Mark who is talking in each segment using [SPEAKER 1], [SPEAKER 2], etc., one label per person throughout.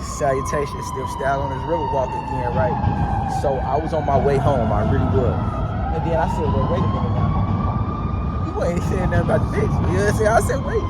[SPEAKER 1] Salutations, still style on this river walk again, right? So I was on my way home, I really was. And then I said, well, wait a minute now. You ain't saying nothing about the bitch. You know what I'm saying? I said, wait,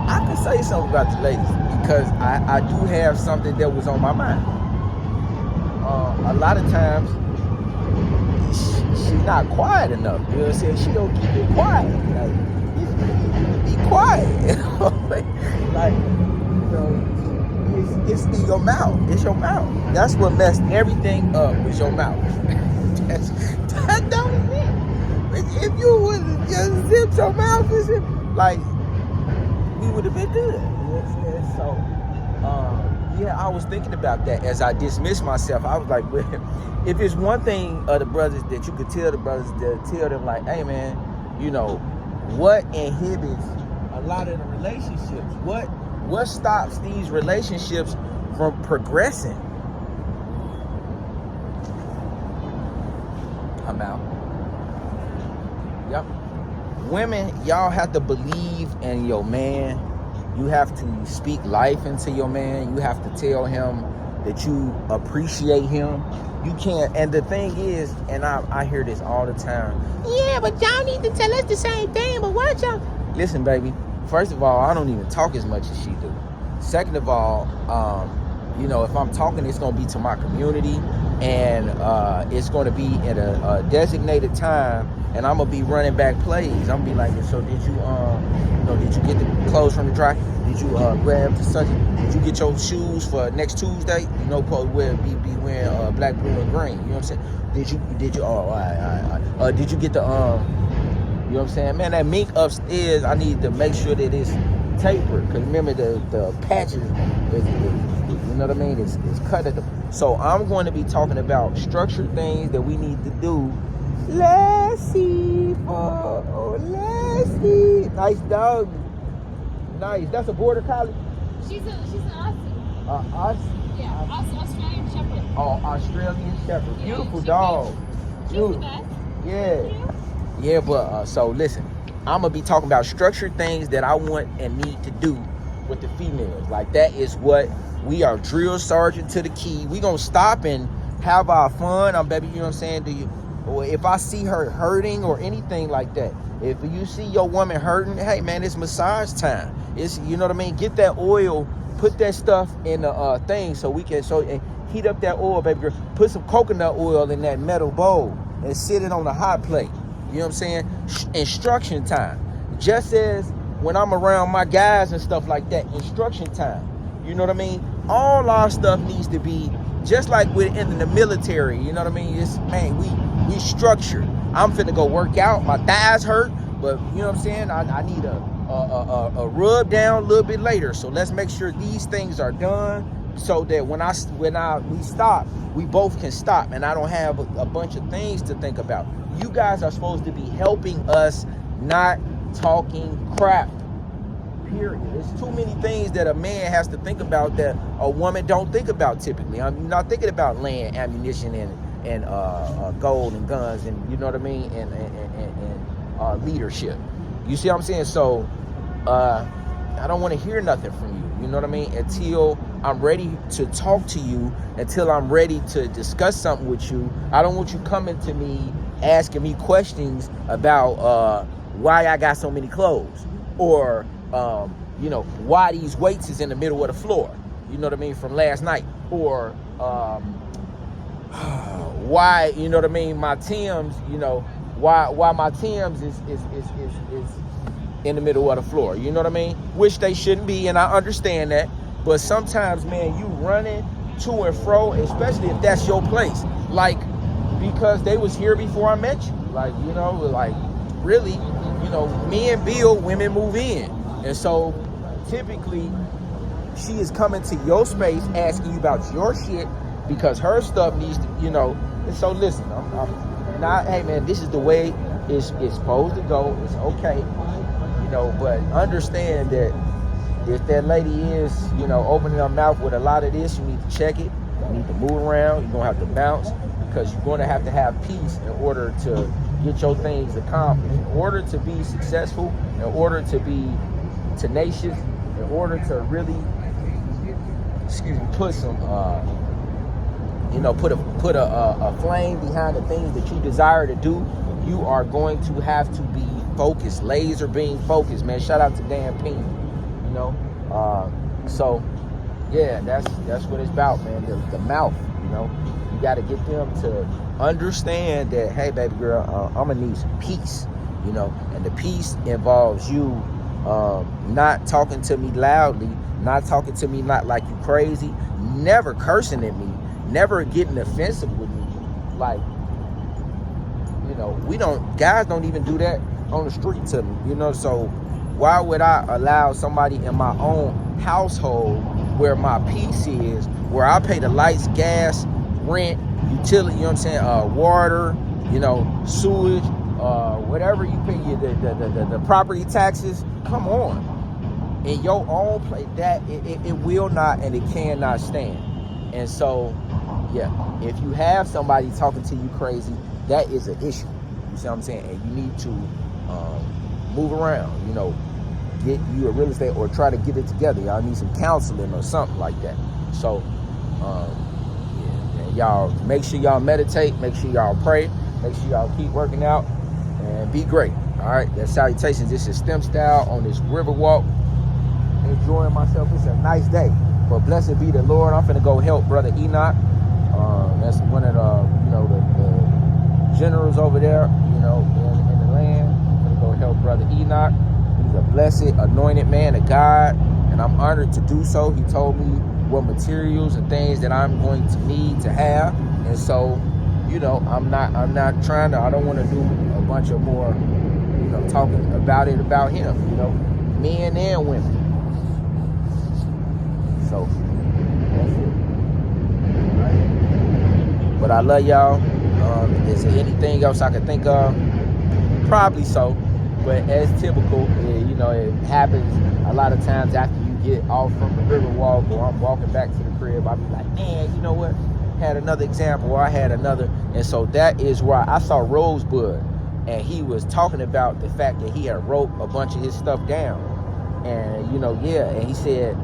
[SPEAKER 1] I can say something about the ladies because I do have something that was on my mind. A lot of times, she's not quiet enough. You know what I'm saying? She don't keep it quiet. Like, you be quiet. Like, you know, it's in your mouth. It's your mouth. That's what messed everything up was your mouth. That don't mean. If you would have just zipped your mouth, like, we would have been good. You know what I'm saying? So, yeah, I was thinking about that as I dismissed myself. I was like, well, if it's one thing of the brothers that you could tell the brothers, to tell them like, hey man, you know, what inhibits a lot of the relationships? What stops these relationships from progressing? I'm out. Yep. Women, y'all have to believe in your man. You have to speak life into your man. You have to tell him that you appreciate him. You can't, and the thing is, and I hear this all the time. Yeah, but y'all need to tell us the same thing, but why y'all? Listen, baby, first of all, I don't even talk as much as she do. Second of all, you know, if I'm talking, it's going to be to my community, and it's going to be at a designated time, and I'm going to be running back plays. I'm going to be like, so did you, did you get the clothes from the dry? Did you grab the such? Did you get your shoes for next Tuesday? You know, be wearing black, blue, and green. You know what I'm saying? Did you? Oh, all right. Did you get the you know what I'm saying? Man, that mink upstairs, I need to make sure that it's tapered. Because remember, the patches, you know what I mean? It's cut at the... So I'm going to be talking about structured things that we need to do. Lassie. Nice dog. Nice. That's a border collie?
[SPEAKER 2] She's an Aussie.
[SPEAKER 1] Aussie?
[SPEAKER 2] Yeah, Australian Shepherd.
[SPEAKER 1] Oh, Australian Shepherd.
[SPEAKER 2] Yeah,
[SPEAKER 1] Beautiful dog.
[SPEAKER 2] She's the best.
[SPEAKER 1] Yeah. Yeah, but so listen, I'm gonna be talking about structured things that I want and need to do with the females. Like, that is what we are, drill sergeant to the key. We gonna stop and have our fun. Baby, you know what I'm saying? Or if I see her hurting or anything like that, if you see your woman hurting, hey man, it's massage time. It's, you know what I mean? Get that oil, put that stuff in the thing so we can and heat up that oil, baby girl. Put some coconut oil in that metal bowl and sit it on the hot plate. You know what I'm saying? Instruction time. Just as when I'm around my guys and stuff like that, instruction time. You know what I mean? All our stuff needs to be just like we're in the military. You know what I mean? It's, man, we structured. I'm finna go work out. My thighs hurt, but you know what I'm saying? I need a rub down a little bit later. So let's make sure these things are done so that when we stop, we both can stop, and I don't have a bunch of things to think about. You guys are supposed to be helping us, not talking crap. Period. There's too many things that a man has to think about that a woman don't think about typically. I'm not thinking about land, ammunition, and gold and guns, and you know what I mean, and leadership. You see what I'm saying? So I don't want to hear nothing from you. You know what I mean? Until I'm ready to talk to you, until I'm ready to discuss something with you. I don't want you coming to me asking me questions about why I got so many clothes, or why these weights is in the middle of the floor. You know what I mean, from last night, or why, you know what I mean, my Timbs, why my Timbs is in the middle of the floor. You know what I mean? Which they shouldn't be, and I understand that. But sometimes, man, you running to and fro, especially if that's your place. Like, because they was here before I met you. Like, really, me and Bill, women move in. And so typically she is coming to your space asking you about your shit because her stuff needs to, and so listen, I'm not, hey man, this is the way it's supposed to go. It's okay. But understand that if that lady is, opening her mouth with a lot of this, you need to check it. You need to move around. You're going to have to bounce, because you're going to have peace in order to get your things accomplished. In order to be successful, in order to be tenacious, in order to really excuse me, put some, put a flame behind the things that you desire to do, you are going to have to be focused, laser beam focused, man. Shout out to Dan Payne, so yeah, that's what it's about, man. The mouth, you got to get them to understand that, hey, baby girl, I'm gonna need some peace, and the peace involves you not talking to me loudly, not talking to me not like you crazy, never cursing at me, never getting offensive with me. Like, guys don't even do that on the street to me, so why would I allow somebody in my own household where my peace is, where I pay the lights, gas, rent, utility, water, sewage, whatever you pay, the property taxes, come on. In your own place, that it will not and it cannot stand. And so, yeah, if you have somebody talking to you crazy, that is an issue. You see what I'm saying? And you need to move around, get you a real estate or try to get it together. Y'all need some counseling or something like that. So, y'all make sure y'all meditate, make sure y'all pray, make sure y'all keep working out, and be great. All right, that's salutations. This is STEM Style on this river walk. Enjoying myself. It's a nice day. But blessed be the Lord. I'm finna go help Brother Enoch. That's one of the generals over there, in the land. I'm finna go help Brother Enoch. He's a blessed, anointed man of God, and I'm honored to do so. He told me what materials and things that I'm going to need to have, and so, I'm not trying to. I don't want to do a bunch of more, talking about him, men and women. So that's it. Right. But I love y'all. Is there anything else I can think of? Probably so. But as typical, it happens a lot of times after you get off from the river walk or I'm walking back to the crib, I'll be like, man, you know what? Had another example, or I had another. And so that is why I saw Rosebud, and he was talking about the fact that he had wrote a bunch of his stuff down. And, and he said,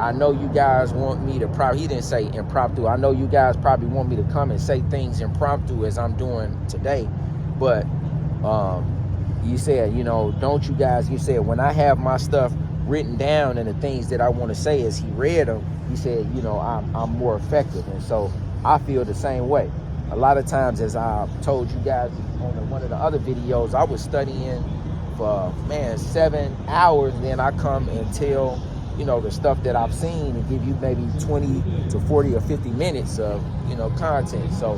[SPEAKER 1] I know you guys want me to he didn't say impromptu. I know you guys probably want me to come and say things impromptu as I'm doing today. But you said, don't you guys, you said, when I have my stuff written down and the things that I want to say as he read them, he said, I'm more effective. And so I feel the same way. A lot of times, as I told you guys on one of the other videos, I was studying for, 7 hours, and then I come and tell, the stuff that I've seen and give you maybe 20 to 40 or 50 minutes of, content. So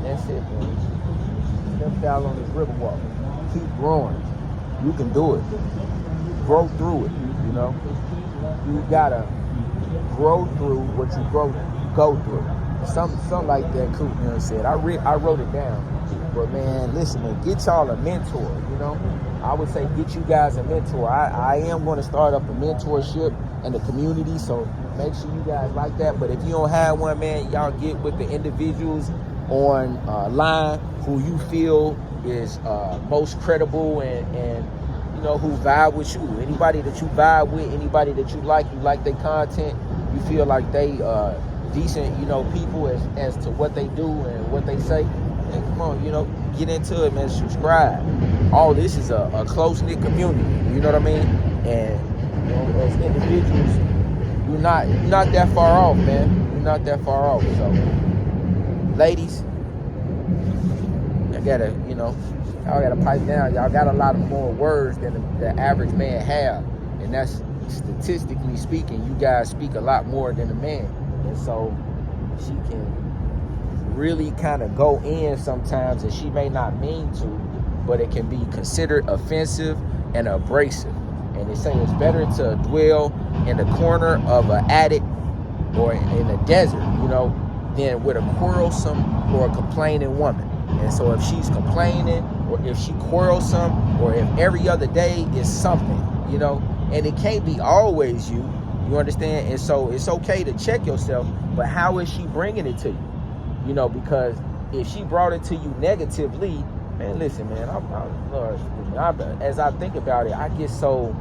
[SPEAKER 1] that's it, man. Step down on this river walk. Keep growing. You can do it. Grow through it, You gotta grow through what you go through. Something like that Koop said. I wrote it down. But man, listen, man, get y'all a mentor, I would say get you guys a mentor. I am going to start up a mentorship in the community, so make sure you guys like that. But if you don't have one, man, y'all get with the individuals on line who you feel is most credible and who vibe with you. Anybody that you vibe with, anybody that you like their content, you feel like they decent, people as to what they do and what they say. And come on, get into it, man. Subscribe. All this is a close-knit community. You know what I mean? And as individuals, you're not that far off, man. You're not that far off. So, ladies, I gotta, y'all gotta pipe down. Y'all got a lot of more words than the average man have, and that's statistically speaking. You guys speak a lot more than a man, and so she can really kind of go in sometimes, and she may not mean to, but it can be considered offensive and abrasive. And they say it's better to dwell in the corner of an attic or in a desert, than with a quarrelsome or a complaining woman. And so if she's complaining, or if she quarrelsome, or if every other day is something, and it can't be always you understand? And so it's okay to check yourself, but how is she bringing it to you? Because if she brought it to you negatively, man, listen, man, Lord, as I think about it, I get so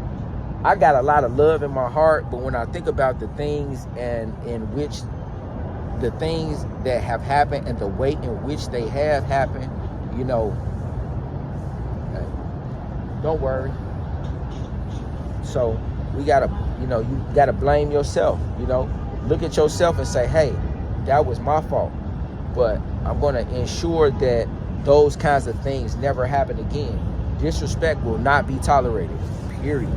[SPEAKER 1] I got a lot of love in my heart, but when I think about the things and in which the things that have happened and the way in which they have happened, you know, hey, don't worry. So we gotta, you know, you gotta blame yourself, you know, look at yourself and say, hey, that was my fault, but I'm gonna ensure that those kinds of things never happen again. Disrespect will not be tolerated, period.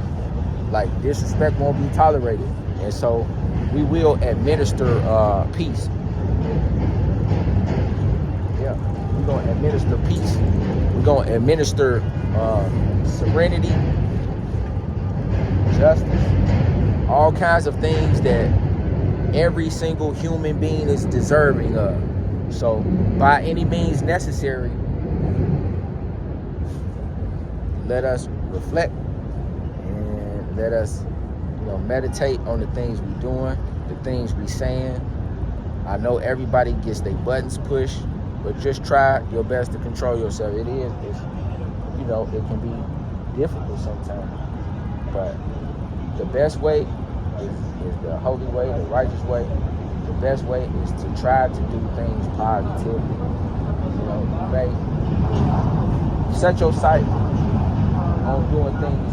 [SPEAKER 1] Like, disrespect won't be tolerated. And so we will administer peace. Yeah, we're gonna administer peace. We're gonna administer serenity, justice, all kinds of things that every single human being is deserving of. So by any means necessary, let us reflect and let us, you know, meditate on the things we're doing, the things we're saying. I know everybody gets their buttons pushed, but just try your best to control yourself. It's, you know, it can be difficult sometimes, but the best way is the holy way, the righteous way. The best way is to try to do things positively. You know, you may set your sight on doing things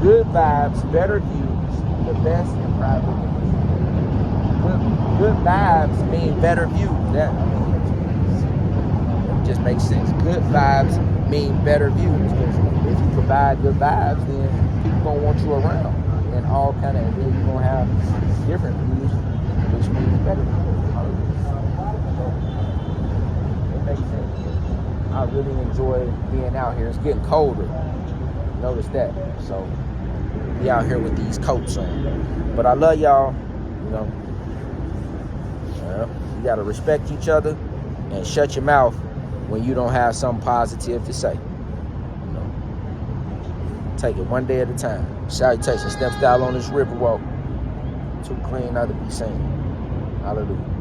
[SPEAKER 1] good vibes, better views, the best in private. Good vibes mean better views. That, I mean, it just makes sense. Good vibes mean better views, because if you provide good vibes, then people gonna want you around, and all kind of, and then you're gonna have different views, which means better views. It makes sense. I really enjoy being out here. It's getting colder. Notice that. So be out here with these coats on. But I love y'all. You know, you gotta respect each other and shut your mouth when you don't have something positive to say. You know, take it one day at a time. Salutations, step style on this river walk. Too clean not to be seen. Hallelujah.